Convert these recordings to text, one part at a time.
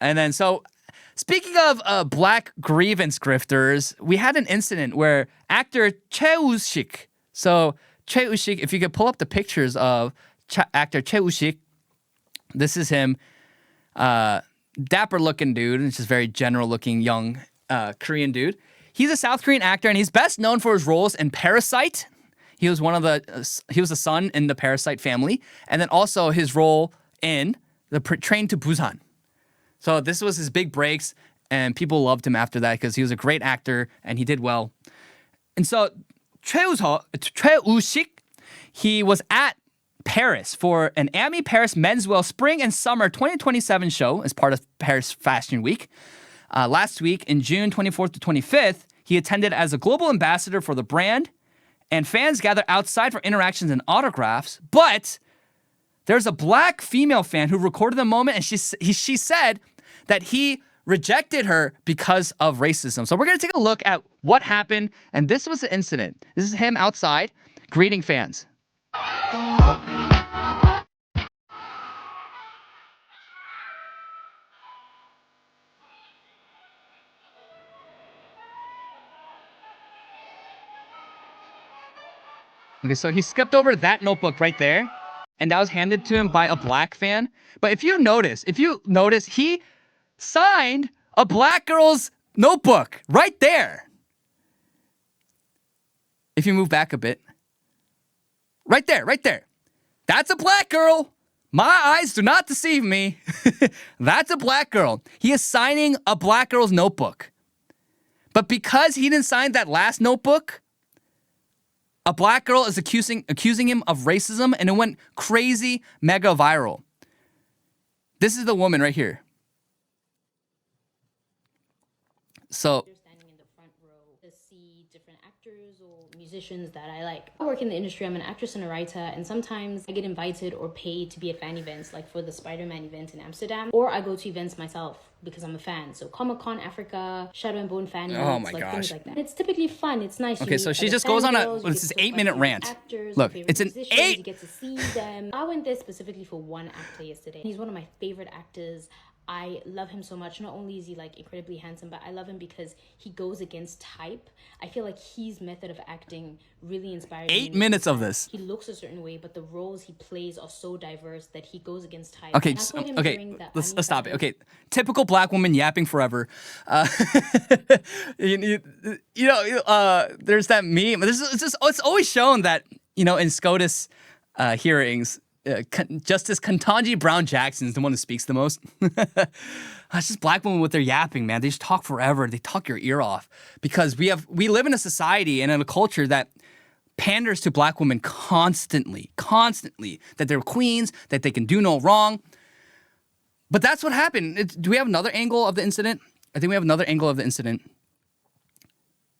And then so speaking of black grievance grifters, we had an incident where actor Choi Woo-shik. So Choi Woo-shik, if you could pull up the pictures of actor Choi Woo-shik, this is him, dapper looking dude, and just very general looking young Korean dude. He's a South Korean actor, and he's best known for his roles in Parasite. He was he was the son in the Parasite family, and then also his role in the Train to Busan. So this was his big breaks, and people loved him after that because he was a great actor and he did well. And so Choi Woo-shik, he was at Paris for an Ami Paris Menswear Spring and Summer 2027 show as part of Paris Fashion Week. Last week, in June 24th to 25th, he attended as a global ambassador for the brand, and fans gathered outside for interactions and autographs. But there's a black female fan who recorded the moment, and she said that he rejected her because of racism. So we're going to take a look at what happened, and this was the incident. This is him outside greeting fans. Okay, so he skipped over that notebook right there, and that was handed to him by a black fan. But if you notice, he signed a black girl's notebook right there. If you move back a bit. Right there. That's a black girl. My eyes do not deceive me. That's a black girl. He is signing a black girl's notebook. But because he didn't sign that last notebook, a black girl is accusing him of racism, and it went crazy, mega viral. This is the woman right here. So Standing in the front row to see different actors or musicians that I like. I work in the industry. I'm an actress and a writer, and sometimes I get invited or paid to be at fan events, like for the Spider-Man event in Amsterdam, or I go to events myself because I'm a fan. So Comic-Con Africa, Shadow and Bone fan events, things like that. It's typically fun. It's nice. Okay, so she just goes on this is 8-minute rant. Actors, look, it's an 8. You get to see them. I went there specifically for one actor yesterday. He's one of my favorite actors. I love him so much. Not only is he like incredibly handsome, but I love him because he goes against type. I feel like his method of acting really inspires me. 8 minutes of this. He looks a certain way, but the roles he plays are so diverse that he goes against type. Okay, let's stop it. Okay, typical black woman yapping forever. There's that meme. It's always shown that in SCOTUS hearings. Justice Ketanji Brown Jackson is the one who speaks the most. It's just black women with their yapping, man. They just talk forever. They talk your ear off because we live in a society and in a culture that panders to black women constantly, that they're queens, that they can do no wrong. But that's what happened. Do we have another angle of the incident? I think we have another angle of the incident.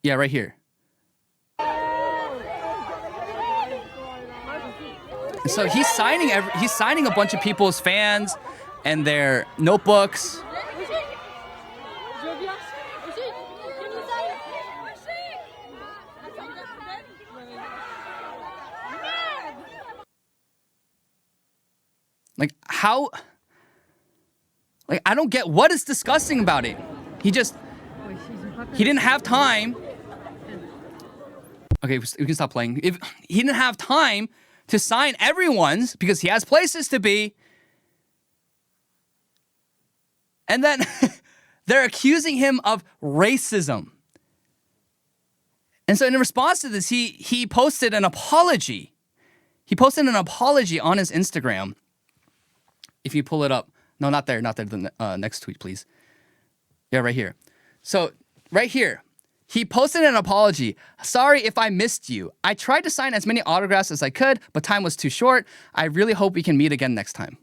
Yeah, right here. So he's signing a bunch of people's fans and their notebooks. Like how? Like I don't get what is disgusting about it. He didn't have time. Okay, we can stop playing. If he didn't have time to sign everyone's because he has places to be. And then they're accusing him of racism. And so in response to this, he posted an apology. He posted an apology on his Instagram. If you pull it up. No, not there. The next tweet, please. Yeah, right here. So right here. He posted an apology. Sorry if I missed you. I tried to sign as many autographs as I could, but time was too short. I really hope we can meet again next time.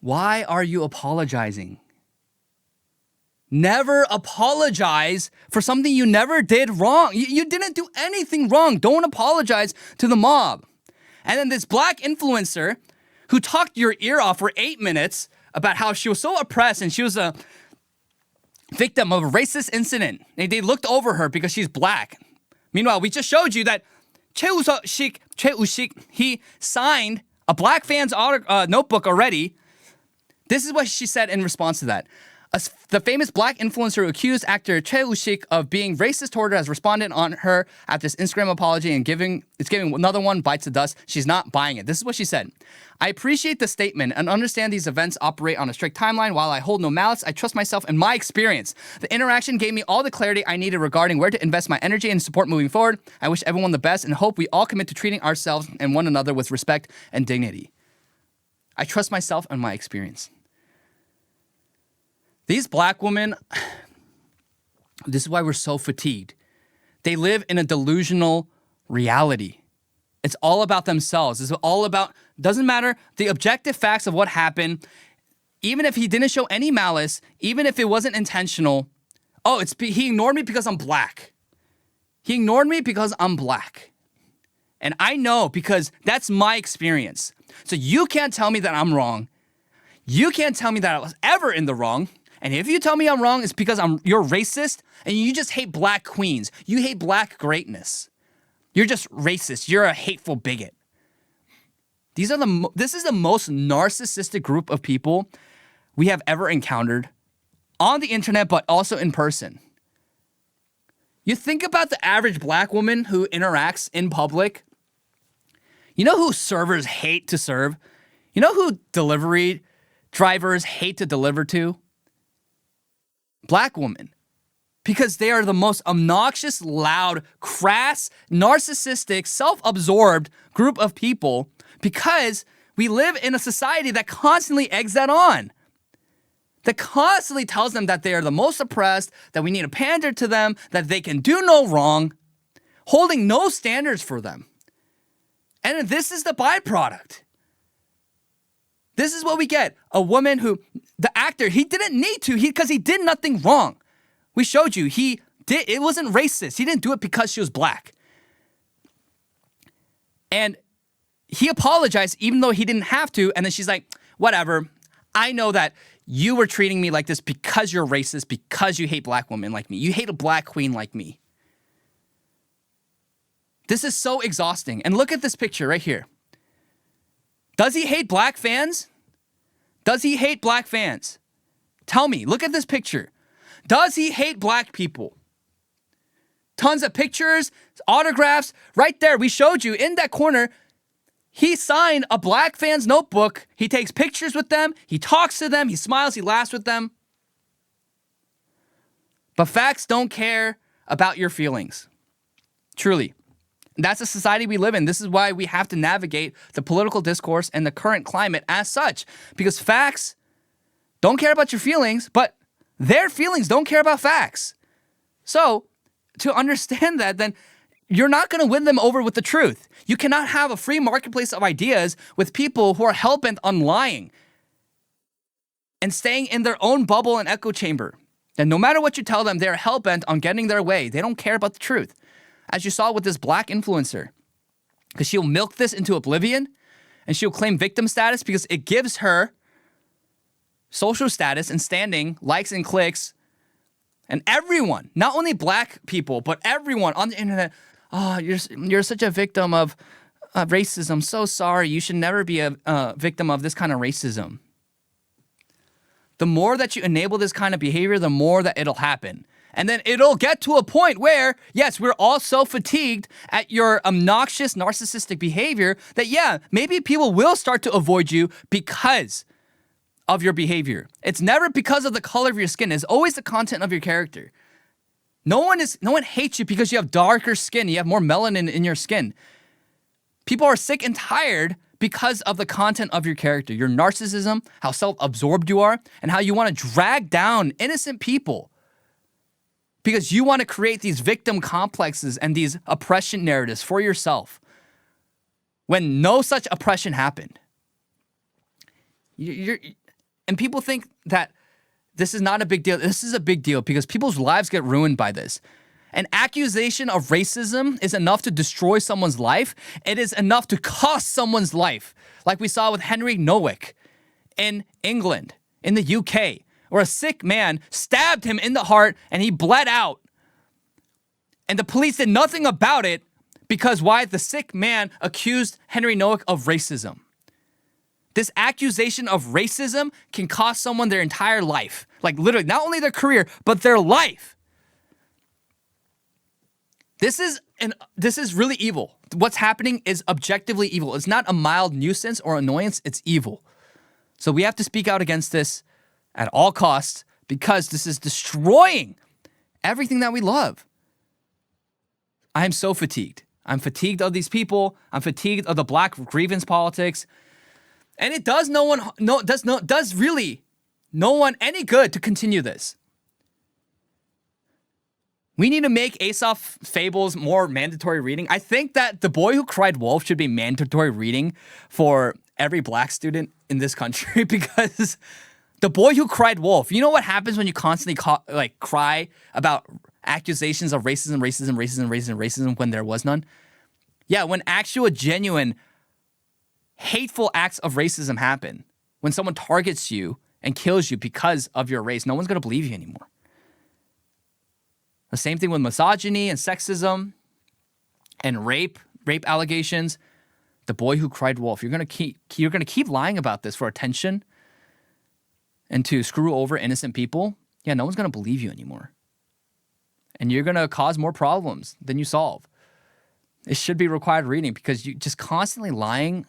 Why are you apologizing? Never apologize for something you never did wrong. You didn't do anything wrong. Don't apologize to the mob. And then this black influencer who talked your ear off for 8 minutes about how she was so oppressed and she was a victim of a racist incident. They looked over her because she's black. Meanwhile, we just showed you that Choi Woo-shik, he signed a black fan's notebook already. This is what she said in response to that. The famous black influencer who accused actor Choi Woo-shik of being racist toward her has responded on her after this Instagram apology and giving another one bites the dust. She's not buying it. This is what she said. I appreciate the statement and understand these events operate on a strict timeline. While I hold no malice, I trust myself and my experience. The interaction gave me all the clarity I needed regarding where to invest my energy and support moving forward. I wish everyone the best and hope we all commit to treating ourselves and one another with respect and dignity. I trust myself and my experience. These black women, this is why we're so fatigued. They live in a delusional reality. It's all about themselves. It's all about, doesn't matter the objective facts of what happened. Even if he didn't show any malice, even if it wasn't intentional. Oh, he ignored me because I'm black. He ignored me because I'm black. And I know because that's my experience. So you can't tell me that I'm wrong. You can't tell me that I was ever in the wrong. And if you tell me I'm wrong, it's because you're racist and you just hate black queens. You hate black greatness. You're just racist. You're a hateful bigot. This is the most narcissistic group of people we have ever encountered on the internet, but also in person. You think about the average black woman who interacts in public. You know who servers hate to serve? You know who delivery drivers hate to deliver to? Black women. Because they are the most obnoxious, loud, crass, narcissistic, self-absorbed group of people because we live in a society that constantly eggs that on. That constantly tells them that they are the most oppressed, that we need to pander to them, that they can do no wrong, holding no standards for them. And this is the byproduct. This is what we get. A woman who, the actor, he didn't need to because he did nothing wrong. We showed you, it wasn't racist. He didn't do it because she was black. And he apologized even though he didn't have to. And then she's like, whatever. I know that you were treating me like this because you're racist, because you hate black women like me. You hate a black queen like me. This is so exhausting. And look at this picture right here. Does he hate black fans? Does he hate black fans? Tell me, look at this picture. Does he hate black people? Tons of pictures, autographs, right there. We showed you in that corner. He signed a black fan's notebook. He takes pictures with them. He talks to them. He smiles. He laughs with them. But facts don't care about your feelings. Truly. That's the society we live in. This is why we have to navigate the political discourse and the current climate as such. Because facts don't care about your feelings, but their feelings don't care about facts. So, to understand that, then you're not going to win them over with the truth. You cannot have a free marketplace of ideas with people who are hell-bent on lying and staying in their own bubble and echo chamber. And no matter what you tell them, they're hell-bent on getting their way. They don't care about the truth. As you saw with this black influencer, because she'll milk this into oblivion and she'll claim victim status because it gives her social status and standing, likes and clicks, and everyone, not only black people, but everyone on the internet, oh, you're such a victim of racism. So sorry. You should never be a victim of this kind of racism. The more that you enable this kind of behavior, the more that it'll happen. And then it'll get to a point where, yes, we're all so fatigued at your obnoxious, narcissistic behavior that, yeah, maybe people will start to avoid you because of your behavior. It's never because of the color of your skin. It's always the content of your character. No one hates you because you have darker skin. You have more melanin in your skin. People are sick and tired because of the content of your character, your narcissism, how self-absorbed you are, and how you want to drag down innocent people. Because you want to create these victim complexes and these oppression narratives for yourself when no such oppression happened. And people think that this is not a big deal. This is a big deal because people's lives get ruined by this. An accusation of racism is enough to destroy someone's life. It is enough to cost someone's life. Like we saw with Henry Nowick in England, in the UK. Where a sick man stabbed him in the heart and he bled out. And the police did nothing about it Because why? The sick man accused Henry Noack of racism. This accusation of racism can cost someone their entire life. Like literally, not only their career, but their life. This is really evil. What's happening is objectively evil. It's not a mild nuisance or annoyance, it's evil. So we have to speak out against this at all costs because this is destroying everything that we love. I am so fatigued. I'm fatigued of these people. I'm fatigued of the black grievance politics. And it does really no one any good to continue this. We need to make Aesop fables more mandatory reading. I think that The Boy Who Cried Wolf should be mandatory reading for every black student in this country because The Boy Who Cried Wolf, you know what happens when you constantly cry about accusations of racism when there was none? Yeah, when actual genuine hateful acts of racism happen, when someone targets you and kills you because of your race, no one's going to believe you anymore. The same thing with misogyny and sexism and rape allegations. The Boy Who Cried Wolf. You're gonna keep lying about this for attention and to screw over innocent people. Yeah, no one's gonna believe you anymore, and you're gonna cause more problems than you solve. It should be required reading because you just constantly lying.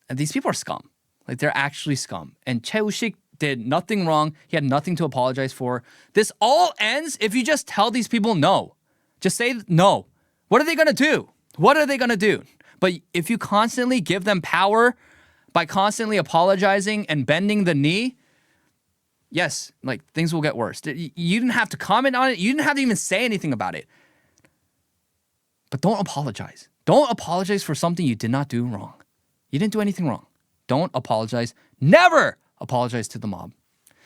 And these people are scum. Like they're actually scum. And Choi Woo-shik did nothing wrong. He had nothing to apologize for. This all ends if you just tell these people no. Just say no. What are they going to do? What are they going to do? But if you constantly give them power by constantly apologizing and bending the knee, yes, like things will get worse. You didn't have to comment on it. You didn't have to even say anything about it. But don't apologize. Don't apologize for something you did not do wrong. You didn't do anything wrong. Don't apologize. Never apologize to the mob.